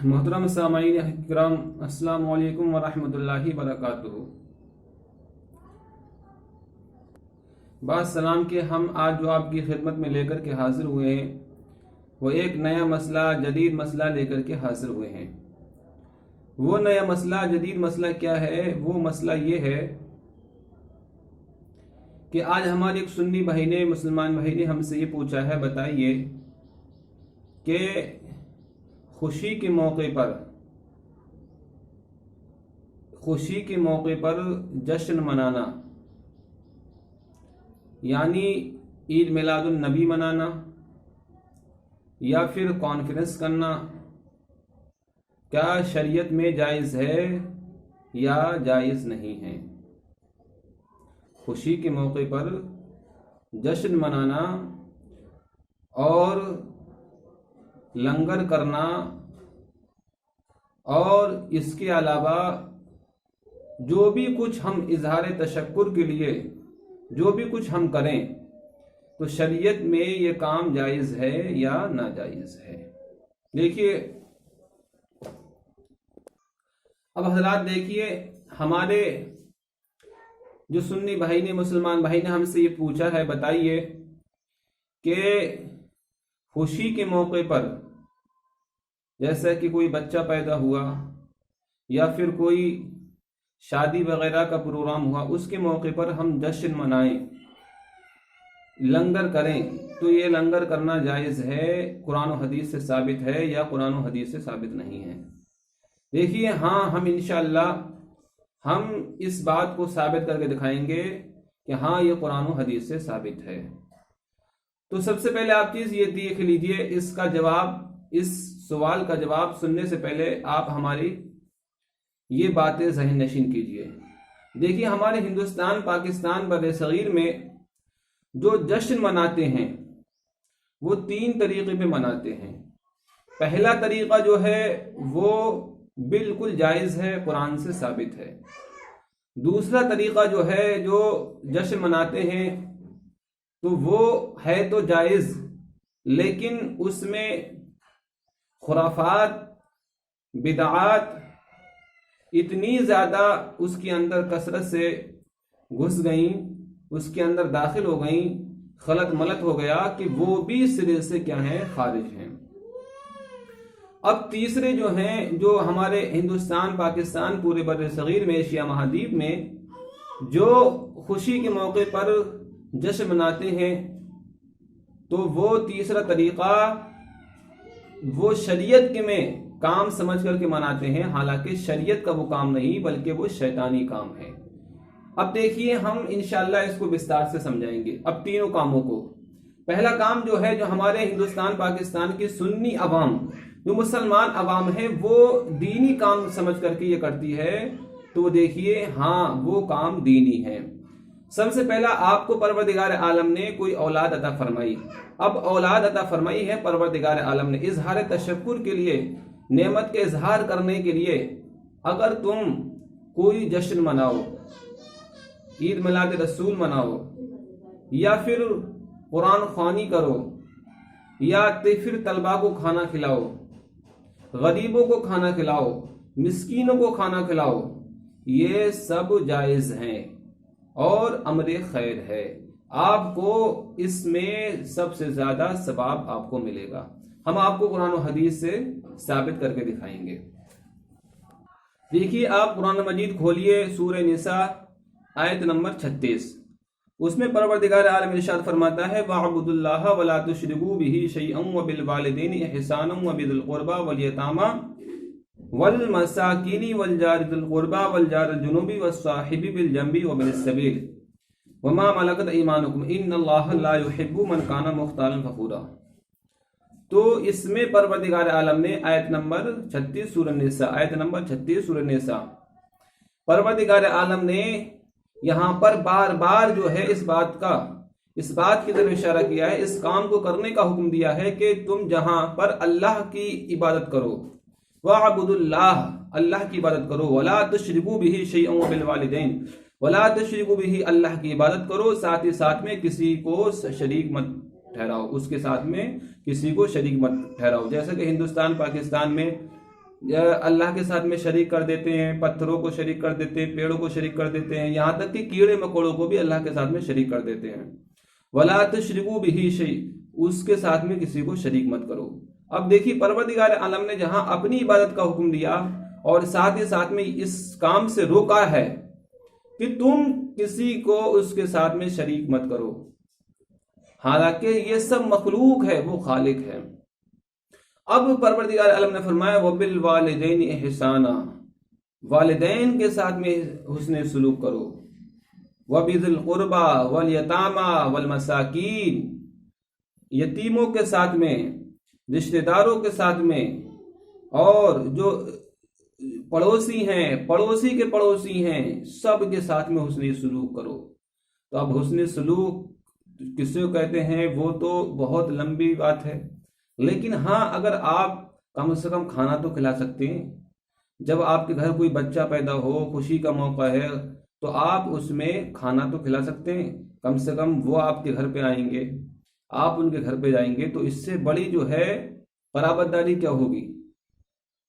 محترم سامعین اکرام، السلام علیکم ورحمۃ اللہ وبرکاتہ۔ بعد سلام کے ہم آج جو آپ کی خدمت میں لے کر کے حاضر ہوئے ہیں وہ ایک نیا مسئلہ، جدید مسئلہ لے کر کے حاضر ہوئے ہیں۔ وہ نیا مسئلہ، جدید مسئلہ کیا ہے؟ وہ مسئلہ یہ ہے کہ آج ہمارے ایک سنی بھائی نے، مسلمان بھائی نے ہم سے یہ پوچھا ہے، بتائیے کہ خوشی کے موقع پر جشن منانا، یعنی عید میلاد النبی منانا یا پھر کانفرنس کرنا، کیا شریعت میں جائز ہے یا جائز نہیں ہے؟ خوشی کے موقع پر جشن منانا اور لنگر کرنا، اور اس کے علاوہ جو بھی کچھ ہم اظہار تشکر کے لیے جو بھی کچھ ہم کریں، تو شریعت میں یہ کام جائز ہے یا ناجائز ہے؟ دیکھیے اب حضرات، دیکھیے ہمارے جو سنی بھائی نے، مسلمان بھائی نے ہم سے یہ پوچھا ہے، بتائیے کہ خوشی کے موقع پر، جیسا کہ کوئی بچہ پیدا ہوا یا پھر کوئی شادی وغیرہ کا پروگرام ہوا، اس کے موقع پر ہم جشن منائیں، لنگر کریں، تو یہ لنگر کرنا جائز ہے، قرآن و حدیث سے ثابت ہے یا قرآن و حدیث سے ثابت نہیں ہے؟ دیکھیے ہاں، ہم انشاءاللہ ہم اس بات کو ثابت کر کے دکھائیں گے کہ ہاں یہ قرآن و حدیث سے ثابت ہے۔ تو سب سے پہلے آپ چیز یہ دیکھ لیجئے، اس کا جواب، اس سوال کا جواب سننے سے پہلے آپ ہماری یہ باتیں ذہن نشین کیجئے۔ دیکھیے ہمارے ہندوستان، پاکستان، بر صغیر میں جو جشن مناتے ہیں وہ 3 طریقے پہ مناتے ہیں۔ پہلا طریقہ جو ہے وہ بالکل جائز ہے، قرآن سے ثابت ہے۔ دوسرا طریقہ جو ہے، جو جشن مناتے ہیں، تو وہ ہے تو جائز، لیکن اس میں خرافات، بدعات اتنی زیادہ اس کے اندر کثرت سے گھس گئیں، اس کے اندر داخل ہو گئیں، خلط ملط ہو گیا کہ وہ بھی سرے سے کیا ہیں؟ خارج ہیں۔ اب تیسرے جو ہیں، جو ہمارے ہندوستان، پاکستان، پورے بر صغیر میں، ایشیا مہادیپ میں جو خوشی کے موقع پر جشن مناتے ہیں، تو وہ تیسرا طریقہ وہ شریعت کے میں کام سمجھ کر کے مناتے ہیں، حالانکہ شریعت کا وہ کام نہیں بلکہ وہ شیطانی کام ہے۔ اب دیکھیے ہم انشاءاللہ اس کو وستار سے سمجھائیں گے اب تینوں کاموں کو۔ پہلا کام جو ہے، جو ہمارے ہندوستان، پاکستان کی سنی عوام، جو مسلمان عوام ہے، وہ دینی کام سمجھ کر کے یہ کرتی ہے، تو دیکھیے ہاں وہ کام دینی ہے۔ سب سے پہلا آپ کو پروردگار عالم نے کوئی اولاد عطا فرمائی۔ اب اولاد عطا فرمائی ہے پروردگار عالم نے، اظہار تشکر کے لیے، نعمت کے اظہار کرنے کے لیے اگر تم کوئی جشن مناؤ، عید میلاد رسول مناؤ، یا پھر قرآن خوانی کرو، یا پھر طلباء کو کھانا کھلاؤ، غریبوں کو کھانا کھلاؤ، مسکینوں کو کھانا کھلاؤ، یہ سب جائز ہیں اور امر خیر ہے، آپ کو اس میں سب سے زیادہ ثواب آپ کو ملے گا۔ ہم آپ کو قرآن و حدیث سے ثابت کر کے دکھائیں گے۔ دیکھیے آپ قرآن مجید کھولیے، سورہ نساء آیت نمبر 36، اس میں پروردگار عالم ارشاد فرماتا ہے، وَاعْبُدُوا اللَّهَ وَلَا تُشْرِكُوا بِهِ شَيْئًا وَبِالْوَالِدَيْنِ إِحْسَانًا وَبِذِي الْقُرْبَى وَالْيَتَامَى وَالْمَسَاكِينِ وَالْجَارِ ذِي الْقُرْبَى وَالْجَارِ الْجُنُبِ وَالصَّاحِبِ بِالْجَنبِ وَابْنِ السَّبِيلِ وَمَا مَلَكَتْ أَيْمَانُكُمْ إِنَّ اللَّهَ لَا يُحِبُّ مَنْ كَانَ مُخْتَالًا فَخُورًا۔ تو اس میں پروردگار عالم نے آیت نمبر 36 سورہ نساء، آیت نمبر 36 سورہ نساء، پروردگار عالم نے یہاں پر بار بار جو ہے اس بات کی طرف اشارہ کیا ہے، اس کام کو کرنے کا حکم دیا ہے کہ تم جہاں پر اللہ کی عبادت کرو، وَاعْبُدُوا اللَّهَ، اللہ کی عبادت کرو، وَلَا تُشْرِكُوا بِهِ شَيْئًا وَبِالْوَالِدَيْنِ، وَلَا تُشْرِكُوا بِهِ، اللہ کی عبادت کرو، ساتھ ہی ساتھ میں کسی کو شریک مت ٹھہراؤ، اس کے ساتھ میں کسی کو شریک مت ٹھہراؤ۔ جیسا کہ ہندوستان، پاکستان میں اللہ کے ساتھ میں شریک کر دیتے ہیں، پتھروں کو شریک کر دیتے ہیں، پیڑوں کو شریک کر دیتے ہیں، یہاں تک کہ کیڑے مکوڑوں کو بھی اللہ کے ساتھ میں شریک کر دیتے ہیں۔ وَلَا تُشْرِكُوا بِهِ شَيْءًا، اس کے ساتھ میں کسی کو شریک مت کرو۔ اب دیکھیے پروردگار عالم نے جہاں اپنی عبادت کا حکم دیا اور ساتھ ہی ساتھ میں اس کام سے روکا ہے کہ تم کسی کو اس کے ساتھ میں شریک مت کرو، حالانکہ یہ سب مخلوق ہے، وہ خالق ہے۔ اب پروردگار عالم نے فرمایا وَبِالْوَالِدَيْنِ إِحْسَانًا، والدین کے ساتھ میں حسن سلوک کرو، وَبِذِي الْقُرْبَى وَالْيَتَامَى وَالْمَسَاكِينِ، یتیموں کے ساتھ میں، رشتہ داروں کے ساتھ میں، اور جو پڑوسی ہیں، پڑوسی کے پڑوسی ہیں، سب کے ساتھ میں حسن سلوک کرو۔ تو اب حسن سلوک کسے کو کہتے ہیں وہ تو بہت لمبی بات ہے، لیکن ہاں اگر آپ کم سے کم کھانا تو کھلا سکتے ہیں۔ جب آپ کے گھر کوئی بچہ پیدا ہو، خوشی کا موقع ہے، تو آپ اس میں کھانا تو کھلا سکتے ہیں، کم سے کم وہ آپ کے گھر پہ آئیں گے، آپ ان کے گھر پہ جائیں گے، تو اس سے بڑی جو ہے قرابت داری کیا ہوگی؟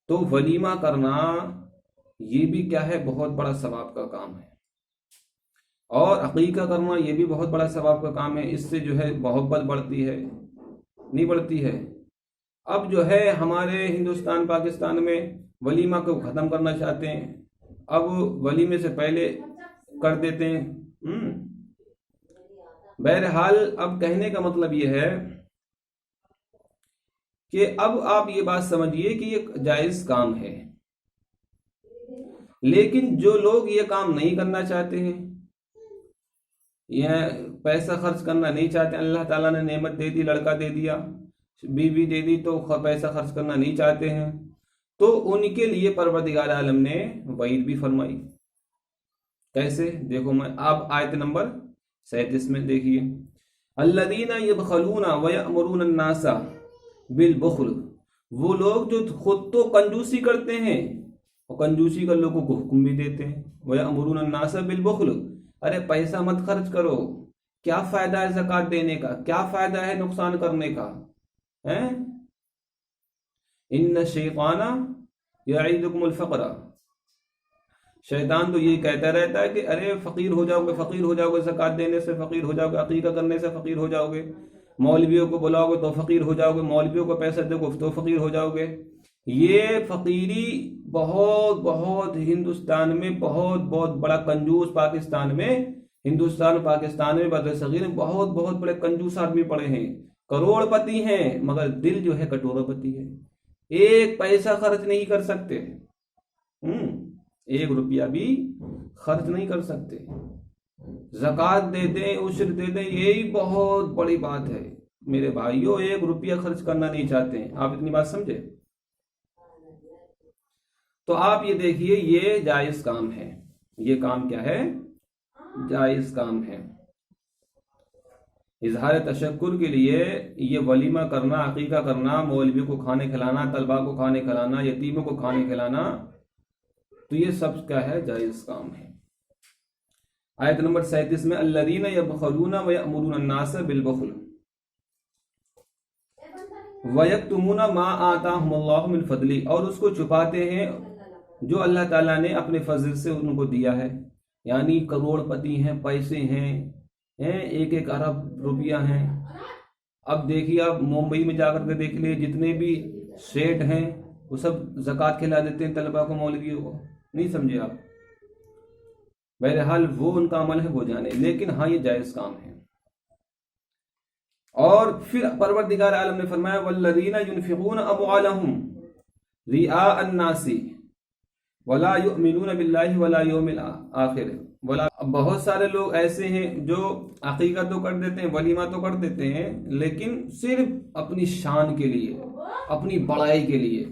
تو ولیمہ کرنا یہ بھی کیا ہے، بہت بڑا ثواب کا کام ہے، اور عقیقہ کرنا یہ بھی بہت بڑا ثواب کا کام ہے۔ اس سے جو ہے محبت بڑھتی ہے، نہیں بڑھتی ہے؟ اب جو ہے ہمارے ہندوستان پاکستان میں ولیمہ کو ختم کرنا چاہتے ہیں، اب ولیمے سے پہلے کر دیتے ہیں۔ بہرحال اب کہنے کا مطلب یہ ہے کہ اب آپ یہ بات سمجھیے کہ یہ جائز کام ہے، لیکن جو لوگ یہ کام نہیں کرنا چاہتے ہیں، یہ پیسہ خرچ کرنا نہیں چاہتے، اللہ تعالیٰ نے نعمت دے دی، لڑکا دے دیا، بیوی دے دی، تو پیسہ خرچ کرنا نہیں چاہتے ہیں، تو ان کے لیے پروردگار عالم نے وعید بھی فرمائی۔ کیسے؟ دیکھو میں آپ آیت نمبر 37 میں دیکھیے، الذین یبخلون ویأمرون الناس بالبخل، وہ لوگ جو خود تو کنجوسی کرتے ہیں اور کنجوسی کا لوگوں کو حکم بھی دیتے ہیں، ویأمرون الناس بالبخل، ارے پیسہ مت خرچ کرو، کیا فائدہ ہے زکوٰۃ دینے کا، کیا فائدہ ہے نقصان کرنے کا؟ ان الشیطان یعیدکم الفقر، شیطان تو یہی کہتا رہتا ہے کہ ارے فقیر ہو جاؤ گے، فقیر ہو جاؤ گے، زکوٰۃ دینے سے فقیر ہو جاؤ گے، عقیقہ کرنے سے فقیر ہو جاؤ گے، مولویوں کو بلاؤ گے تو فقیر ہو جاؤ گے، مولویوں کو پیسہ دو گے تو فقیر ہو جاؤ گے۔ یہ فقیری بہت بہت ہندوستان میں بہت بہت بڑا کنجوس، پاکستان میں، ہندوستان پاکستان میں بر صغیر میں بہت بہت بڑے کنجوس آدمی پڑے ہیں، کروڑ پتی ہیں، مگر دل جو ہے کٹورا پتی ہے، ایک پیسہ خرچ نہیں کر سکتے، ایک روپیہ بھی خرچ نہیں کر سکتے۔ زکوٰۃ دے دیں، عشر دے دیں، یہی بہت بڑی بات ہے میرے بھائیوں، ایک روپیہ خرچ کرنا نہیں چاہتے ہیں۔ آپ اتنی بات سمجھے؟ تو آپ یہ دیکھیے یہ جائز کام ہے، یہ کام کیا ہے؟ جائز کام ہے۔ اظہار تشکر کے لیے یہ ولیمہ کرنا، عقیقہ کرنا، مولوی کو کھانے کھلانا، طلبہ کو کھانے کھلانا، یتیموں کو کھانے کھلانا، تو یہ سب کیا ہے؟ جائز کام ہے۔ آیت نمبر 37 میں الذین یبخلون ویأمرون الناس بالبخل ویکتمون ما آتاہم اللہ من فضلہ، اور اس کو چھپاتے ہیں جو اللہ تعالیٰ نے اپنے فضل سے ان کو دیا ہے، یعنی کروڑ پتی ہیں، پیسے ہیں، ایک ایک ارب روپیہ ہیں۔ اب دیکھیے آپ ممبئی میں جا کر کے دیکھ لیے، جتنے بھی سیٹ ہیں وہ سب زکوٰۃ کھلا دیتے ہیں طلبہ کو، مولویوں کو، نہیں سمجھے آپ؟ بہرحال وہ ان کا عمل ہے، وہ جانے، لیکن ہاں یہ جائز کام ہے۔ اور پھر پروردگار عالم نے فرمایا والذین ينفقون اموالهم رئاء الناس ولا یؤمنون باللہ ولا یوم الآخر، بہت سارے لوگ ایسے ہیں جو عقیقہ تو کر دیتے ہیں، ولیمہ تو کر دیتے ہیں، لیکن صرف اپنی شان کے لیے، اپنی بڑائی کے لیے۔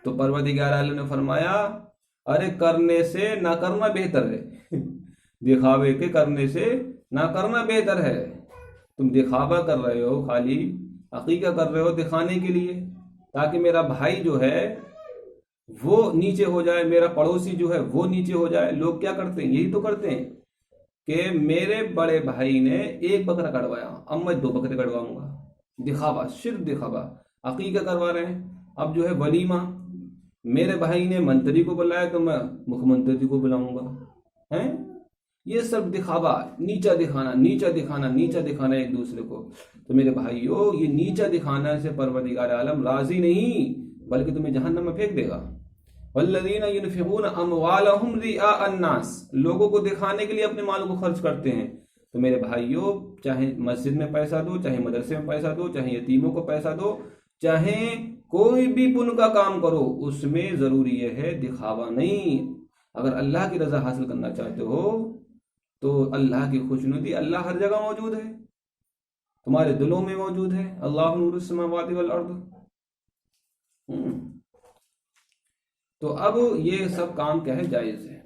تو پروردگار عالم نے فرمایا ارے کرنے سے نہ کرنا بہتر ہے، دکھاوے کے کرنے سے نہ کرنا بہتر ہے۔ تم دکھاوا کر رہے ہو، خالی عقیقہ کر رہے ہو دکھانے کے لیے، تاکہ میرا بھائی جو ہے وہ نیچے ہو جائے، میرا پڑوسی جو ہے وہ نیچے ہو جائے۔ لوگ کیا کرتے ہیں؟ یہی تو کرتے ہیں کہ میرے بڑے بھائی نے ایک بکرا کٹوایا، اب میں 2 بکرے کٹواؤں گا، دکھاوا، صرف دکھاوا، عقیقہ کروا رہے ہیں۔ اب جو ہے ولیمہ، میرے بھائی نے منتری کو بلایا تو میں مکھ منتری کو بلاؤں گا، ہیں؟ یہ سب دکھاوا، نیچا دکھانا، نیچا دکھانا، نیچا دکھانا ایک دوسرے کو۔ تو میرے بھائیو، یہ نیچا دکھانا سے پروردگار عالم راضی نہیں، بلکہ تمہیں جہنم میں پھینک دے گا۔ والذین ينفقون اموالهم رئاء الناس، لوگوں کو دکھانے کے لیے اپنے مالوں کو خرچ کرتے ہیں۔ تو میرے بھائیو، چاہے مسجد میں پیسہ دو، چاہے مدرسے میں پیسہ دو، چاہے یتیموں کو پیسہ دو، چاہے کوئی بھی پن کا کام کرو، اس میں ضروری یہ ہے دکھاوا نہیں۔ اگر اللہ کی رضا حاصل کرنا چاہتے ہو تو اللہ کی خوشنودی، اللہ ہر جگہ موجود ہے، تمہارے دلوں میں موجود ہے۔ اللہ نور السماوات والارض۔ تو اب یہ سب کام کیا ہے؟ جائز ہے۔